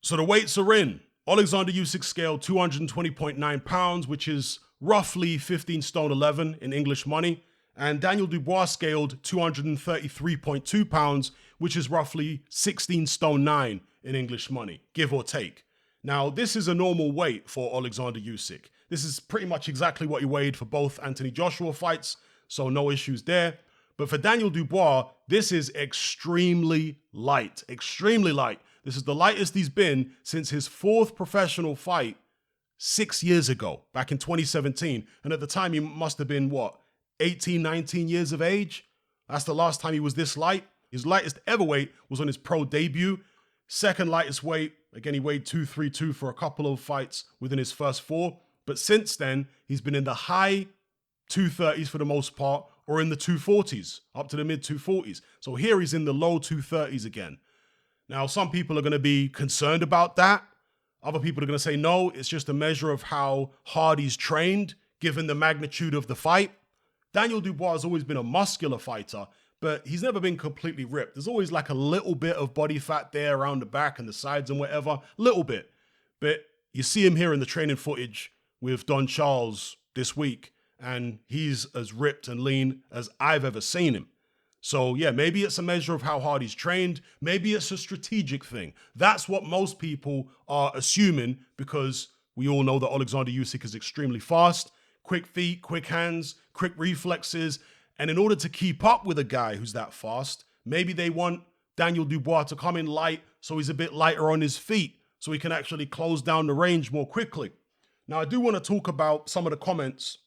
So the weights are in. Oleksandr Usyk scaled 220.9 pounds, which is roughly 15 stone 11 in English money. And Daniel Dubois scaled 233.2 pounds, which is roughly 16 stone 9 in English money, give or take. Now, this is a normal weight for Oleksandr Usyk. This is pretty much exactly what he weighed for both Anthony Joshua fights, so no issues there. But for Daniel Dubois, this is extremely light, extremely light. This is the lightest he's been since his fourth professional fight 6 years ago, back in 2017. And at the time, he must have been, 18, 19 years of age? That's the last time he was this light. His lightest ever weight was on his pro debut. Second lightest weight, again, he weighed 232 for a couple of fights within his first four. But since then, he's been in the high 230s for the most part, or in the 240s, up to the mid 240s. So here he's in the low 230s again. Now, some people are going to be concerned about that. Other people are going to say, no, it's just a measure of how hard he's trained, given the magnitude of the fight. Daniel Dubois has always been a muscular fighter, but he's never been completely ripped. There's always like a little bit of body fat there around the back and the sides and whatever, little bit. But you see him here in the training footage with Don Charles this week, and he's as ripped and lean as I've ever seen him. So yeah, maybe it's a measure of how hard he's trained. Maybe it's a strategic thing. That's what most people are assuming, because we all know that Oleksandr Usyk is extremely fast, quick feet, quick hands, quick reflexes. And in order to keep up with a guy who's that fast, maybe they want Daniel Dubois to come in light so he's a bit lighter on his feet so he can actually close down the range more quickly. Now, I do want to talk about some of the comments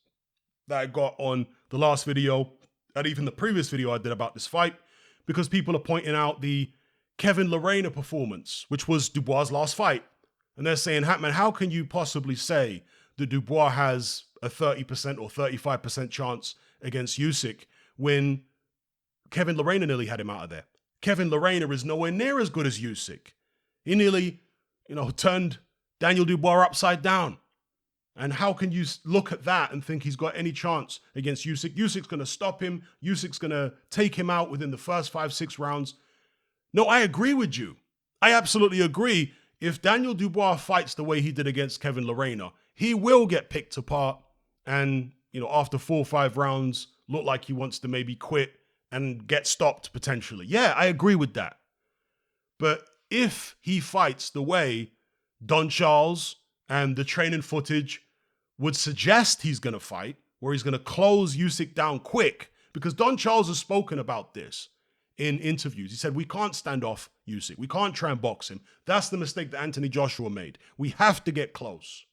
that I got on the last video and even the previous video I did about this fight, because people are pointing out the Kevin Lerena performance, which was Dubois' last fight. And they're saying, Hatman, how can you possibly say that Dubois has a 30% or 35% chance against Usyk when Kevin Lerena nearly had him out of there? Kevin Lerena is nowhere near as good as Usyk. He nearly, turned Daniel Dubois upside down. And how can you look at that and think he's got any chance against Usyk? Usyk's going to stop him. Usyk's going to take him out within the first 5-6 rounds. No, I agree with you. I absolutely agree. If Daniel Dubois fights the way he did against Kevin Lerena, he will get picked apart and, after 4 or 5 rounds, look like he wants to maybe quit and get stopped potentially. Yeah, I agree with that. But if he fights the way Don Charles and the training footage would suggest he's going to fight, where he's going to close Usyk down quick, because Don Charles has spoken about this in interviews. He said, we can't stand off Usyk. We can't try and box him. That's the mistake that Anthony Joshua made. We have to get close.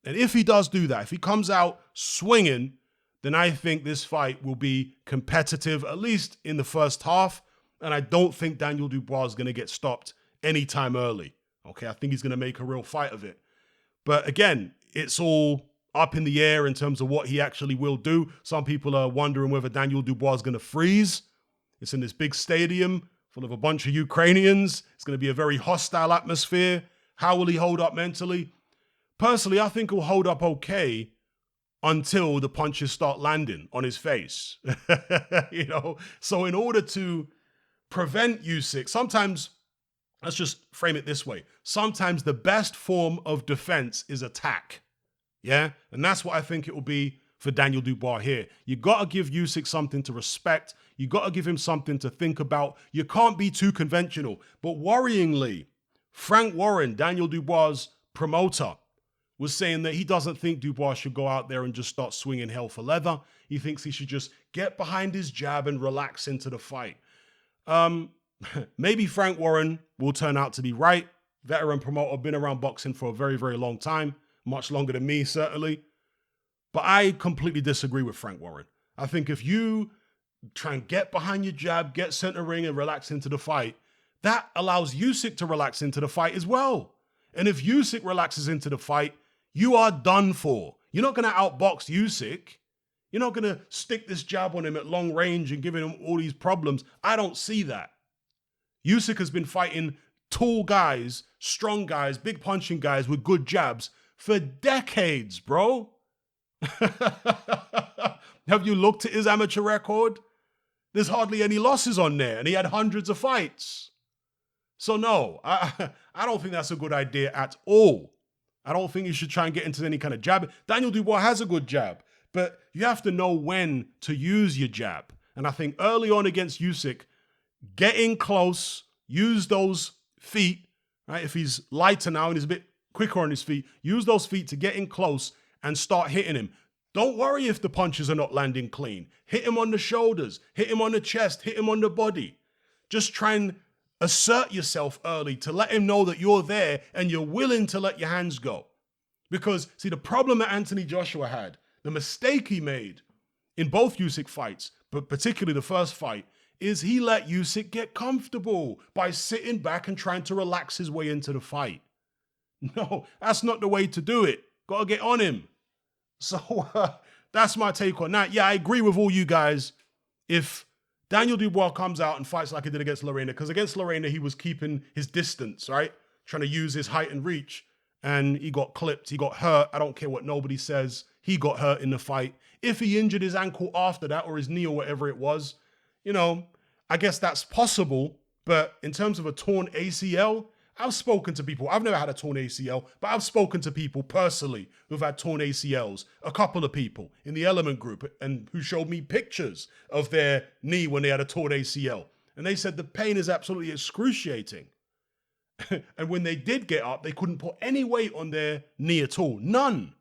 And if he does do that, if he comes out swinging, then I think this fight will be competitive, at least in the first half. And I don't think Daniel Dubois is going to get stopped anytime early. Okay, I think he's going to make a real fight of it. But again, it's all up in the air in terms of what he actually will do. Some people are wondering whether Daniel Dubois is going to freeze. It's in this big stadium full of a bunch of Ukrainians. It's going to be a very hostile atmosphere. How will he hold up mentally? Personally, I think he'll hold up okay until the punches start landing on his face. So in order to prevent Usyk, sometimes, let's just frame it this way. Sometimes the best form of defense is attack. Yeah? And that's what I think it will be for Daniel Dubois here. You got to give Usyk something to respect. You got to give him something to think about. You can't be too conventional. But worryingly, Frank Warren, Daniel Dubois' promoter, was saying that he doesn't think Dubois should go out there and just start swinging hell for leather. He thinks he should just get behind his jab and relax into the fight. Maybe Frank Warren will turn out to be right. Veteran promoter, been around boxing for a very, very long time. Much longer than me, certainly. But I completely disagree with Frank Warren. I think if you try and get behind your jab, get center ring and relax into the fight, that allows Usyk to relax into the fight as well. And if Usyk relaxes into the fight, you are done for. You're not going to outbox Usyk. You're not going to stick this jab on him at long range and giving him all these problems. I don't see that. Usyk has been fighting tall guys, strong guys, big punching guys with good jabs for decades, bro. Have you looked at his amateur record? There's hardly any losses on there, and he had hundreds of fights. So no, I don't think that's a good idea at all. I don't think you should try and get into any kind of jab. Daniel Dubois has a good jab, but you have to know when to use your jab. And I think early on against Usyk, get in close, use those feet, right? If he's lighter now and he's a bit quicker on his feet, use those feet to get in close and start hitting him. Don't worry if the punches are not landing clean. Hit him on the shoulders, hit him on the chest, hit him on the body. Just try and assert yourself early to let him know that you're there and you're willing to let your hands go. Because, see, the problem that Anthony Joshua had, the mistake he made in both Usyk fights, but particularly the first fight, is he let Usyk get comfortable by sitting back and trying to relax his way into the fight. No, that's not the way to do it. Got to get on him. So that's my take on that. Yeah, I agree with all you guys. If Daniel Dubois comes out and fights like he did against Lorena, because against Lorena, he was keeping his distance, right? Trying to use his height and reach, and he got clipped, he got hurt. I don't care what nobody says. He got hurt in the fight. If he injured his ankle after that, or his knee or whatever it was, you know, I guess that's possible. But in terms of a torn ACL, I've spoken to people. I've never had a torn ACL, but I've spoken to people personally who've had torn ACLs. A couple of people in the Element group and who showed me pictures of their knee when they had a torn ACL. And they said the pain is absolutely excruciating. And when they did get up, they couldn't put any weight on their knee at all. None.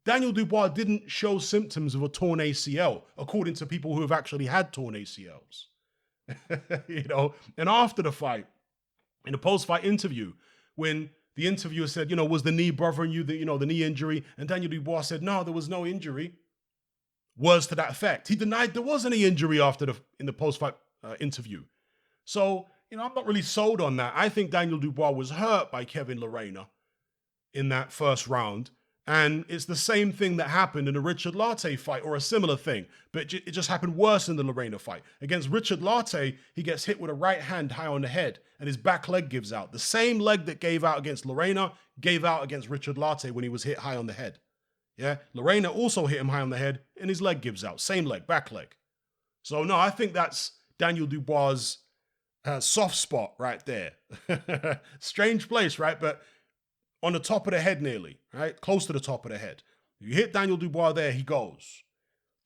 Daniel Dubois didn't show symptoms of a torn ACL, according to people who have actually had torn ACLs. You know, and after the fight, in a post-fight interview, when the interviewer said, you know, was the knee bothering you, the knee injury? And Daniel Dubois said, no, there was no injury. Words to that effect. He denied there was any injury in the post-fight interview. So, you know, I'm not really sold on that. I think Daniel Dubois was hurt by Kevin Lerena in that first round. And it's the same thing that happened in the Richard Lartey fight, or a similar thing, but it just happened worse in the Lerena fight. Against Richard Lartey, he gets hit with a right hand high on the head, and his back leg gives out. The same leg that gave out against Lerena gave out against Richard Lartey when he was hit high on the head. Yeah, Lerena also hit him high on the head, and his leg gives out. Same leg, back leg. So no, I think that's Daniel Dubois' soft spot right there. Strange place, right? But on the top of the head nearly, right? Close to the top of the head. You hit Daniel Dubois there, he goes.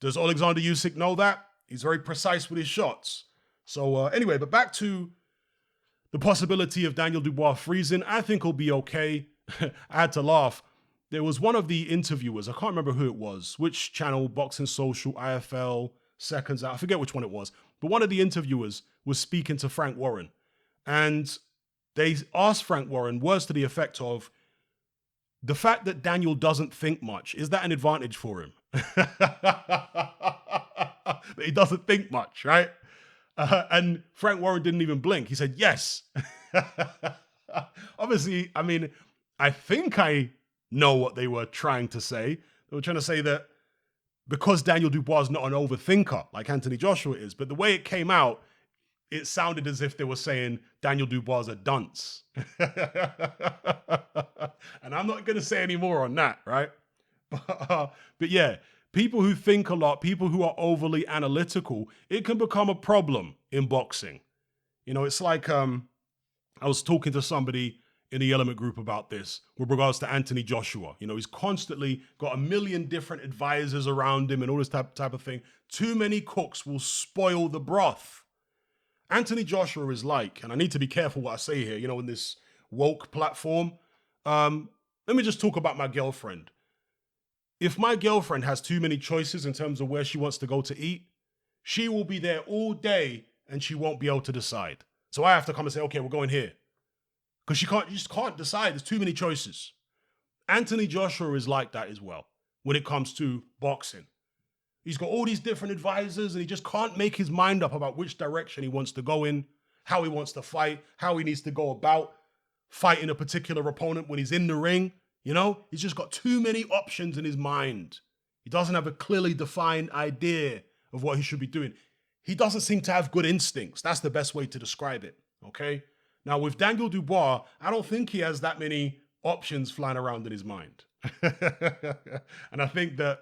Does Oleksandr Usyk know that? He's very precise with his shots. So anyway, but back to the possibility of Daniel Dubois freezing. I think he'll be okay. I had to laugh. There was one of the interviewers, I can't remember who it was, which channel, Boxing Social, IFL, Seconds Out, I forget which one it was, but one of the interviewers was speaking to Frank Warren. And they asked Frank Warren words to the effect of, the fact that Daniel doesn't think much, is that an advantage for him? That he doesn't think much, right? And Frank Warren didn't even blink. He said, yes. Obviously, I mean, I think I know what they were trying to say. They were trying to say that because Daniel Dubois is not an overthinker like Anthony Joshua is, but the way it came out, it sounded as if they were saying Daniel Dubois is a dunce. And I'm not going to say any more on that, right? But yeah, people who think a lot, people who are overly analytical, it can become a problem in boxing. You know, it's like I was talking to somebody in the Element group about this with regards to Anthony Joshua. You know, he's constantly got a million different advisors around him and all this type of thing. Too many cooks will spoil the broth. Anthony Joshua is like, and I need to be careful what I say here, you know, in this woke platform. Let me just talk about my girlfriend. If my girlfriend has too many choices in terms of where she wants to go to eat, she will be there all day and she won't be able to decide. So I have to come and say, okay, we're going here. Because you just can't decide. There's too many choices. Anthony Joshua is like that as well when it comes to boxing. He's got all these different advisors and he just can't make his mind up about which direction he wants to go in, how he wants to fight, how he needs to go about fighting a particular opponent when he's in the ring. You know, he's just got too many options in his mind. He doesn't have a clearly defined idea of what he should be doing. He doesn't seem to have good instincts. That's the best way to describe it, okay? Now, with Daniel Dubois, I don't think he has that many options flying around in his mind. And I think that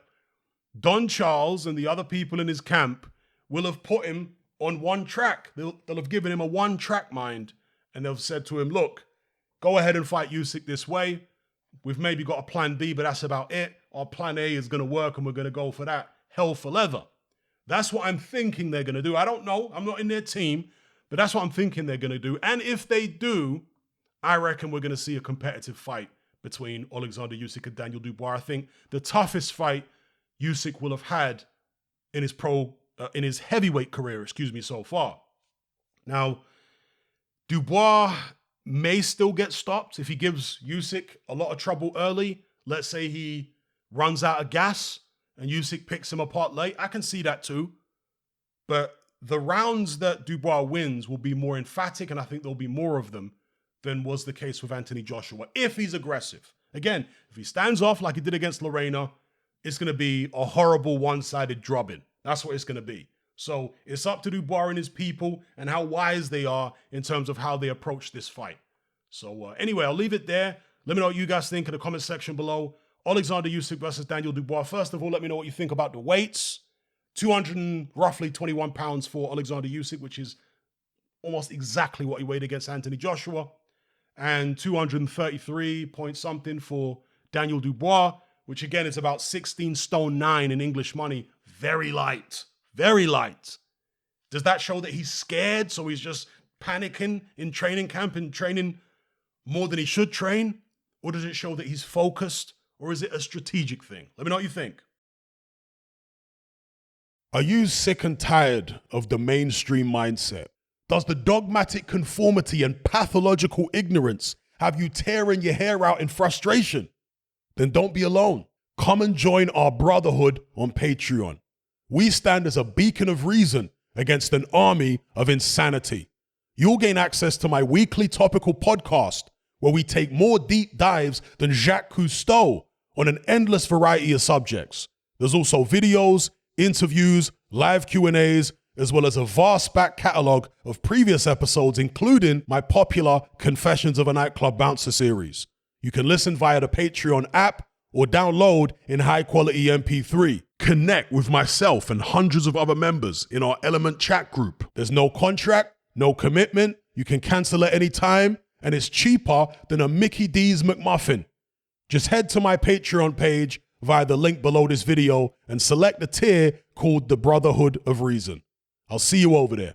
Don Charles and the other people in his camp will have put him on one track. They'll have given him a one-track mind, and they've said to him, look, go ahead and fight Usyk this way. We've maybe got a plan B, but that's about it. Our plan A is going to work, and we're going to go for that hell for leather. That's what I'm thinking they're going to do. I don't know. I'm not in their team, but that's what I'm thinking they're going to do. And if they do, I reckon we're going to see a competitive fight between Oleksandr Usyk and Daniel Dubois. I think the toughest fight Usyk will have had in his heavyweight career, so far. Now, Dubois may still get stopped if he gives Usyk a lot of trouble early. Let's say he runs out of gas and Usyk picks him apart late. I can see that too. But the rounds that Dubois wins will be more emphatic, and I think there'll be more of them than was the case with Anthony Joshua, if he's aggressive. Again, if he stands off like he did against Lorena, it's going to be a horrible one-sided drubbing. That's what it's going to be. So it's up to Dubois and his people and how wise they are in terms of how they approach this fight. So anyway, I'll leave it there. Let me know what you guys think in the comment section below. Oleksandr Usyk versus Daniel Dubois. First of all, let me know what you think about the weights. 221 pounds for Oleksandr Usyk, which is almost exactly what he weighed against Anthony Joshua. And 233 point something for Daniel Dubois, which again is about 16 stone 9 in English money. Very light. Very light. Does that show that he's scared, so he's just panicking in training camp and training more than he should train? Or does it show that he's focused? Or is it a strategic thing? Let me know what you think. Are you sick and tired of the mainstream mindset? Does the dogmatic conformity and pathological ignorance have you tearing your hair out in frustration? Then don't be alone. Come and join our brotherhood on Patreon. We stand as a beacon of reason against an army of insanity. You'll gain access to my weekly topical podcast where we take more deep dives than Jacques Cousteau on an endless variety of subjects. There's also videos, interviews, live Q&As, as well as a vast back catalogue of previous episodes, including my popular Confessions of a Nightclub Bouncer series. You can listen via the Patreon app or download in high-quality MP3. Connect with myself and hundreds of other members in our Element chat group. There's no contract, no commitment, you can cancel at any time, and it's cheaper than a Mickey D's McMuffin. Just head to my Patreon page via the link below this video and select the tier called the Brotherhood of Reason. I'll see you over there.